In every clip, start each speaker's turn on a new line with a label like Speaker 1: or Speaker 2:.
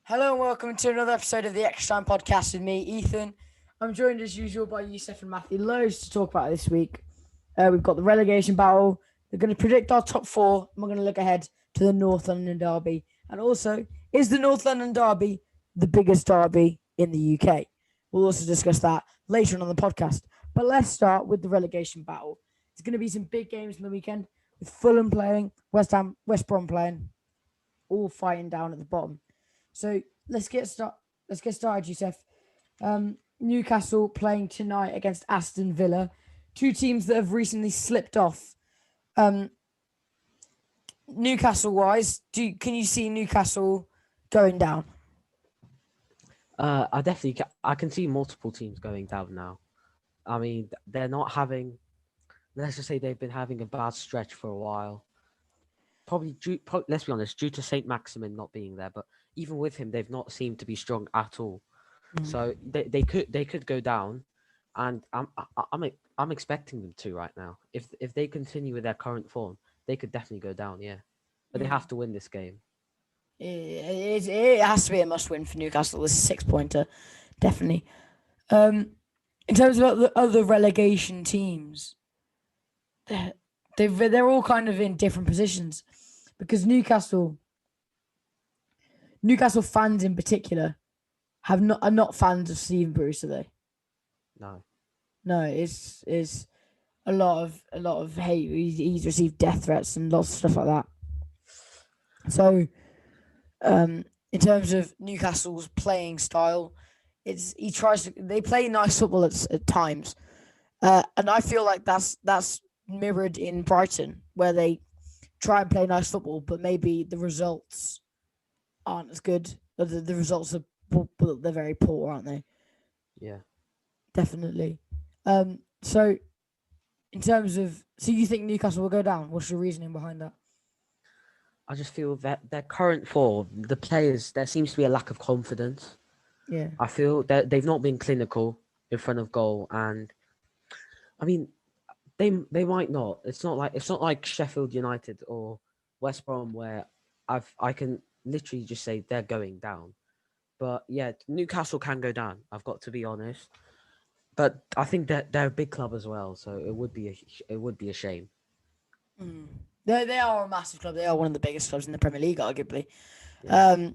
Speaker 1: Hello and welcome to another episode of the Extra Time Podcast with me, Ethan. I'm joined as usual by Yusuf and Matthew. Loads to talk about this week. We've got the relegation battle. We're going to predict our top four. And we're going to look ahead to the North London derby. And also, is the North London derby the biggest derby in the UK? We'll also discuss that later on the podcast. But let's start with the relegation battle. There's going to be some big games on the weekend with Fulham playing, West Brom playing, all fighting down at the bottom. So let's get started, Yusuf. Newcastle playing tonight against Aston Villa, two teams that have recently slipped off. Newcastle wise, can you see Newcastle going down?
Speaker 2: I can see multiple teams going down now. I mean, they're not having. Let's just say they've been having a bad stretch for a while. Let's be honest, due to Saint Maximin not being there, but even with him, they've not seemed to be strong at all. So they could go down, and I'm expecting them to right now. If they continue with their current form, they could definitely go down. Yeah, but they have to win this game.
Speaker 1: It has to be a must win for Newcastle. This is a 6-pointer, definitely. In terms of the other relegation teams, they're all kind of in different positions because Newcastle fans in particular are not fans of Stephen Bruce, are they? No, it's a lot of hate. He's received death threats and lots of stuff like that. So, in terms of Newcastle's playing style, they play nice football at times, and I feel like that's mirrored in Brighton, where they try and play nice football, but maybe the results aren't as good. The results are they're very poor, aren't they?
Speaker 2: Yeah.
Speaker 1: Definitely. So in terms of, so you think Newcastle will go down? What's your reasoning behind that?
Speaker 2: I just feel that their current form, the players, there seems to be a lack of confidence.
Speaker 1: Yeah.
Speaker 2: I feel that they've not been clinical in front of goal, and I mean, they might not. It's not like Sheffield United or West Brom where I can literally just say they're going down. But yeah, Newcastle can go down. I've got to be honest. But I think that they're a big club as well, so it would be a shame.
Speaker 1: They are a massive club. They are one of the biggest clubs in the Premier League, arguably.
Speaker 2: Yeah.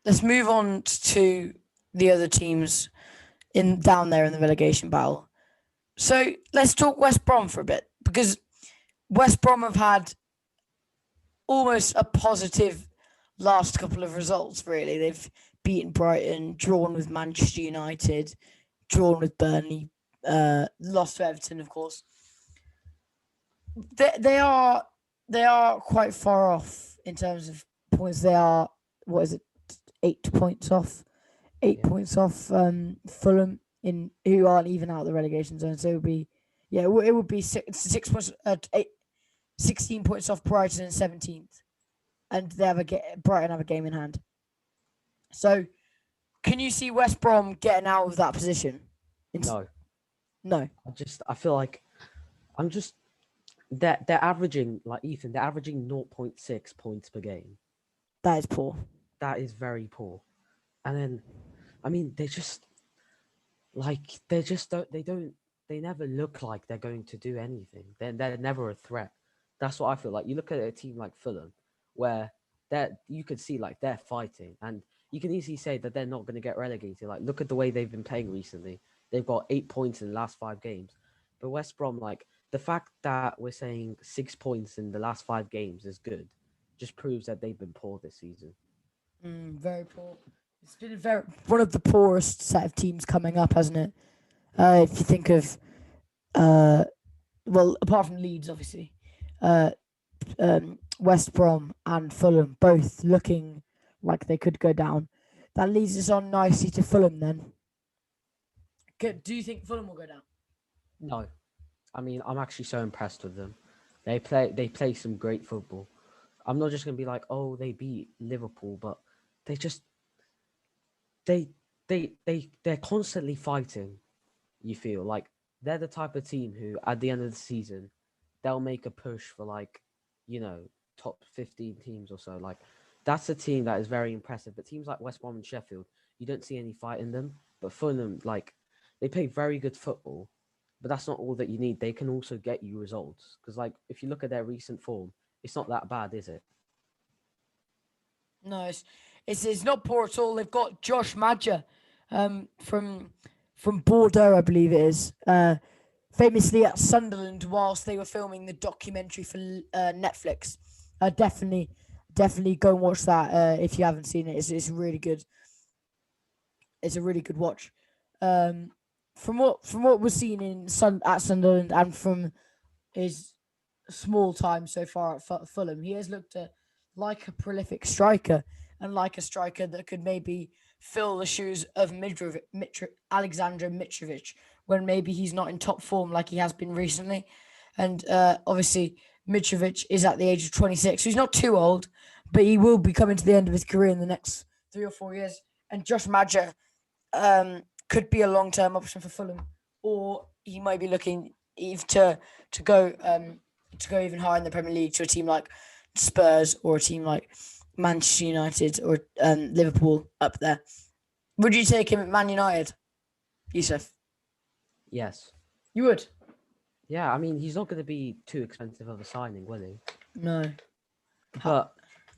Speaker 1: Let's move on to the other teams down there in the relegation battle. So let's talk West Brom for a bit, because West Brom have had almost a positive last couple of results, really. They've beaten Brighton, drawn with Manchester United, drawn with Burnley, lost to Everton, of course. They are quite far off in terms of points. They are, what is it, 8 points off, 8 points off Fulham, who aren't even out of the relegation zone. So it would be, it would be 6 points, 16 points off Brighton in 17th, and Brighton have a game in hand. So, can you see West Brom getting out of that position?
Speaker 2: No.
Speaker 1: No.
Speaker 2: I feel like they're averaging, like Ethan, they're averaging 0.6 points per game.
Speaker 1: That is poor.
Speaker 2: That is very poor. And then, I mean, they never look like they're going to do anything. They're never a threat. That's what I feel like. You look at a team like Fulham, where you could see like they're fighting, and you can easily say that they're not going to get relegated. Like, look at the way they've been playing recently. They've got 8 points in the last 5 games. But West Brom, like, the fact that we're saying 6 points in the last 5 games is good, just proves that they've been poor this season.
Speaker 1: Very poor. It's been one of the poorest set of teams coming up, hasn't it? If you think of, well, apart from Leeds, obviously, West Brom and Fulham both looking like they could go down. That leads us on nicely to Fulham then. Do you think Fulham will go down?
Speaker 2: No. I mean, I'm actually so impressed with them. They play some great football. I'm not just gonna be like, oh, they beat Liverpool, but they just they're constantly fighting. You feel like they're the type of team who, at the end of the season, they'll make a push for, like, top 15 teams or so. Like, that's a team that is very impressive. But teams like West Brom and Sheffield, you don't see any fight in them. But Fulham, like, they play very good football, but that's not all that you need. They can also get you results because, like, if you look at their recent form, it's not that bad, is it?
Speaker 1: No, it's not poor at all. They've got Josh Madger, from Bordeaux, I believe it is. Famously at Sunderland whilst they were filming the documentary for Netflix. Definitely go and watch that if you haven't seen it. It's really good. It's a really good watch. From what was seen at Sunderland and from his small time so far at Fulham, he has looked like a prolific striker and like a striker that could maybe fill the shoes of Alexander Mitrovic when maybe he's not in top form like he has been recently. And obviously, Mitrovic is at the age of 26, so he's not too old, but he will be coming to the end of his career in the next 3 or 4 years. And Josh Madger could be a long-term option for Fulham, or he might be looking to go even higher in the Premier League to a team like Spurs or a team like Manchester United or Liverpool up there. Would you take him at Man United, Yusuf?
Speaker 2: Yes.
Speaker 1: You would?
Speaker 2: Yeah, I mean, he's not going to be too expensive of a signing, will he?
Speaker 1: No.
Speaker 2: But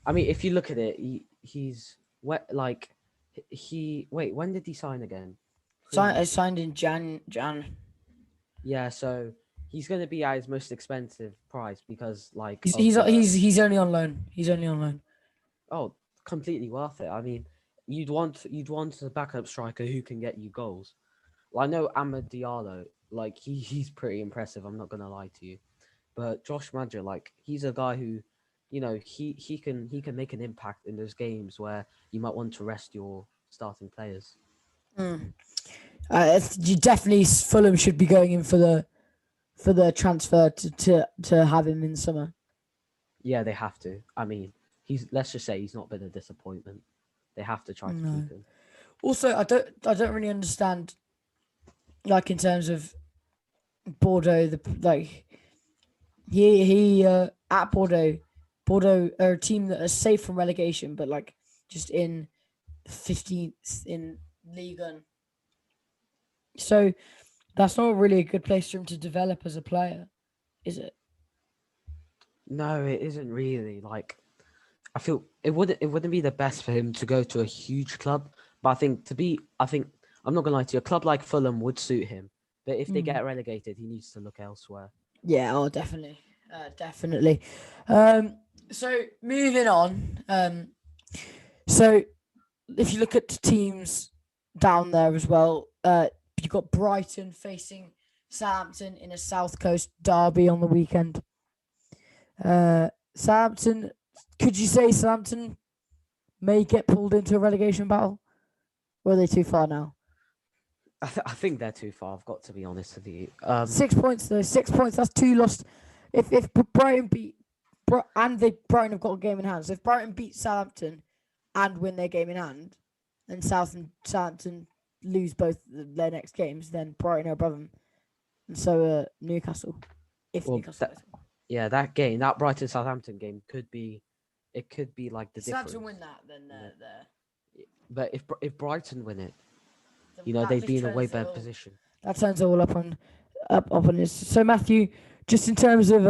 Speaker 2: I mean, if you look at it, he's like wait, when did he sign again?
Speaker 1: Signed in Jan.
Speaker 2: Yeah, so he's going to be at his most expensive price because like
Speaker 1: he's only on loan. He's only on loan.
Speaker 2: Oh, completely worth it. I mean, you'd want a backup striker who can get you goals. Well, I know Amad Diallo, like he's pretty impressive. I'm not gonna lie to you, but Josh Madger, like he's a guy who, he can make an impact in those games where you might want to rest your starting players.
Speaker 1: You definitely Fulham should be going in for the transfer to have him in summer.
Speaker 2: Yeah, they have to. I mean, let's just say he's not been a disappointment. They have to try to keep him.
Speaker 1: Also, I don't really understand, like in terms of Bordeaux, he at Bordeaux are a team that are safe from relegation, but like just in 15th in Ligue 1. So that's not really a good place for him to develop as a player, is it?
Speaker 2: No, it isn't really. Like, I feel it wouldn't be the best for him to go to a huge club. But I think I'm not gonna lie to you, a club like Fulham would suit him. But if they get relegated, he needs to look elsewhere.
Speaker 1: Yeah, definitely, definitely. So moving on. So if you look at the teams down there as well, you've got Brighton facing Southampton in a South Coast derby on the weekend. Southampton, could you say Southampton may get pulled into a relegation battle? Or are they too far now?
Speaker 2: I think they're too far. I've got to be honest with you.
Speaker 1: 6 points though. 6 points. That's two lost. If Brighton beat Brighton have got a game in hand. So if Brighton beat Southampton and win their game in hand, and Southampton lose both their next games, then Brighton are above them, and so Newcastle. Newcastle.
Speaker 2: That Brighton Southampton game could be like the difference.
Speaker 1: Southampton win that, then they're.
Speaker 2: But if Brighton win it, they'd be in a way better position.
Speaker 1: That turns it all up on this. So Matthew, just in terms of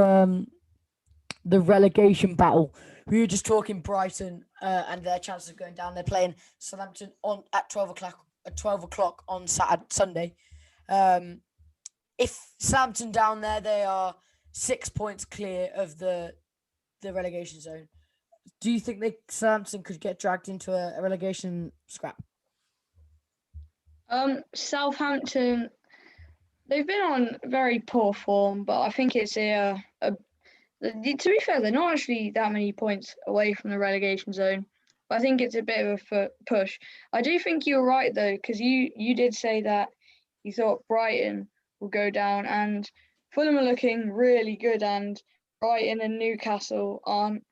Speaker 1: the relegation battle, we were just talking Brighton and their chances of going down. They're playing Southampton at 12 o'clock on Sunday. If Southampton down there, they are 6 points clear of the relegation zone. Do you think Southampton could get dragged into a relegation scrap?
Speaker 3: Southampton, they've been on very poor form, but I think it's to be fair, they're not actually that many points away from the relegation zone. But I think it's a bit of a push. I do think you're right though, because you did say that you thought Brighton will go down, and Fulham are looking really good, and Brighton and Newcastle aren't.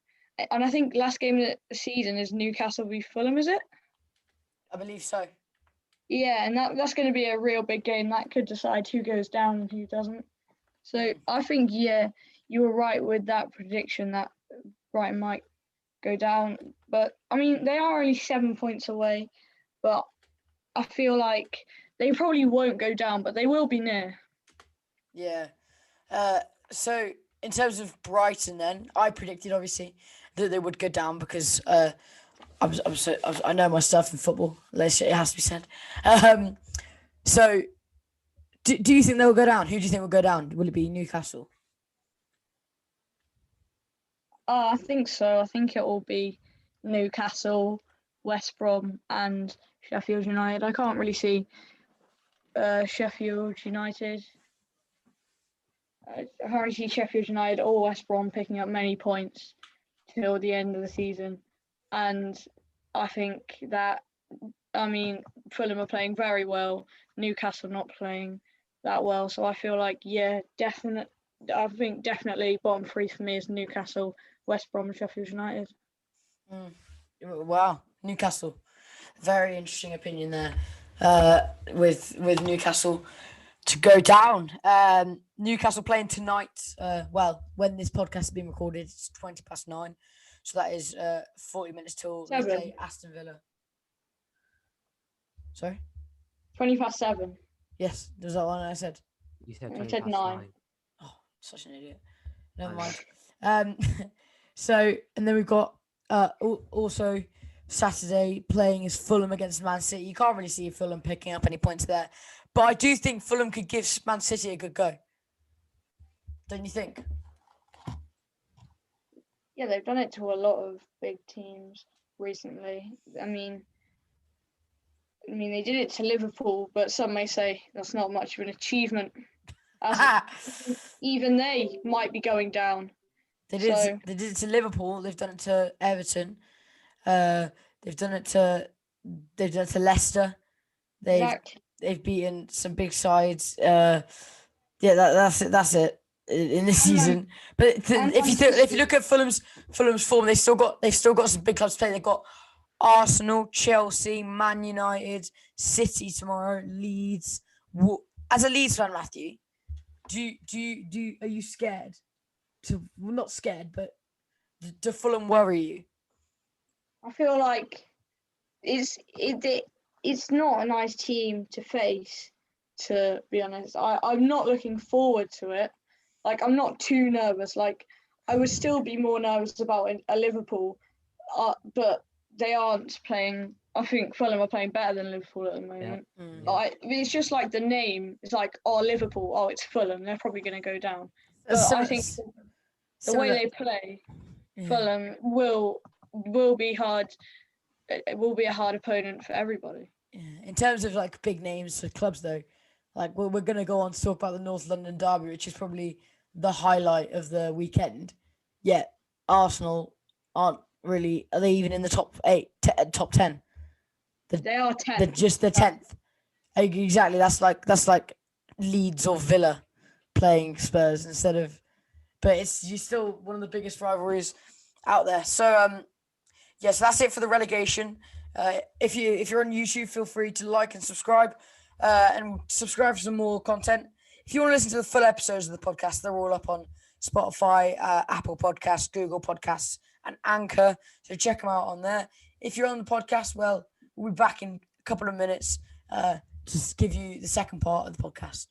Speaker 3: And I think last game of the season is Newcastle v Fulham, is it?
Speaker 1: I believe so.
Speaker 3: Yeah, and that's going to be a real big game. That could decide who goes down and who doesn't. So I think, you were right with that prediction that Brighton might go down. But I mean, they are only 7 points away. But I feel like they probably won't go down, but they will be near.
Speaker 1: Yeah. So in terms of Brighton, then I predicted obviously that they would go down because I know my stuff in football. It has to be said. So do you think they'll go down? Who do you think will go down? Will it be Newcastle?
Speaker 3: I think so. I think it will be Newcastle, West Brom, and Sheffield United. I can't really see Sheffield United. I can't really see Sheffield United or West Brom picking up many points till the end of the season. And I think that, Fulham are playing very well. Newcastle not playing that well. So I feel like, definitely bottom three for me is Newcastle, West Brom, and Sheffield United.
Speaker 1: Wow, Newcastle. Very interesting opinion there. With Newcastle to go down. Newcastle playing tonight. When this podcast is being recorded, it's 9:20. So that is 40 minutes till they play Aston Villa. Sorry?
Speaker 3: 7:20.
Speaker 1: Yes, was that one I said?
Speaker 2: You said
Speaker 3: I said 9.
Speaker 1: Oh, such an idiot. Never mind. So, and then we've got also Saturday playing as Fulham against Man City. You can't really see Fulham picking up any points there. But I do think Fulham could give Man City a good go. Don't you think?
Speaker 3: Yeah, they've done it to a lot of big teams recently. I mean, they did it to Liverpool, but some may say that's not much of an achievement. Even they might be going down.
Speaker 1: They did it to Liverpool. They've done it to Everton. They've done it to Leicester. They've beaten some big sides. That's it in this season. But if you look at Fulham's form, they've still got some big clubs to play. They've got Arsenal, Chelsea, Man United, City tomorrow, Leeds. As a Leeds fan, Matthew, are you scared? Not scared, but do Fulham worry you?
Speaker 3: I feel like it's not a nice team to face, to be honest. I'm not looking forward to it. Like, I'm not too nervous. Like, I would still be more nervous about a Liverpool, but they aren't playing. I think Fulham are playing better than Liverpool at the moment. Yeah. It's just like the name. It's like, Liverpool. It's Fulham. They're probably going to go down. But I think the way they play, Fulham will be hard. It will be a hard opponent for everybody.
Speaker 1: Yeah. In terms of like big names for clubs, though, like we're going to go on to talk about the North London derby, which is probably the highlight of the weekend. Yet Arsenal aren't really. Are they even in the top top 10?
Speaker 3: They are 10.
Speaker 1: They're just the 10th. Exactly. That's like Leeds or Villa playing Spurs instead of. But it's still one of the biggest rivalries out there. So so that's it for the relegation. If you're on YouTube, feel free to like and subscribe, and subscribe for some more content. If you want to listen to the full episodes of the podcast, they're all up on Spotify, Apple Podcasts, Google Podcasts, and Anchor. So check them out on there. If you're on the podcast, well, we'll be back in a couple of minutes to give you the second part of the podcast.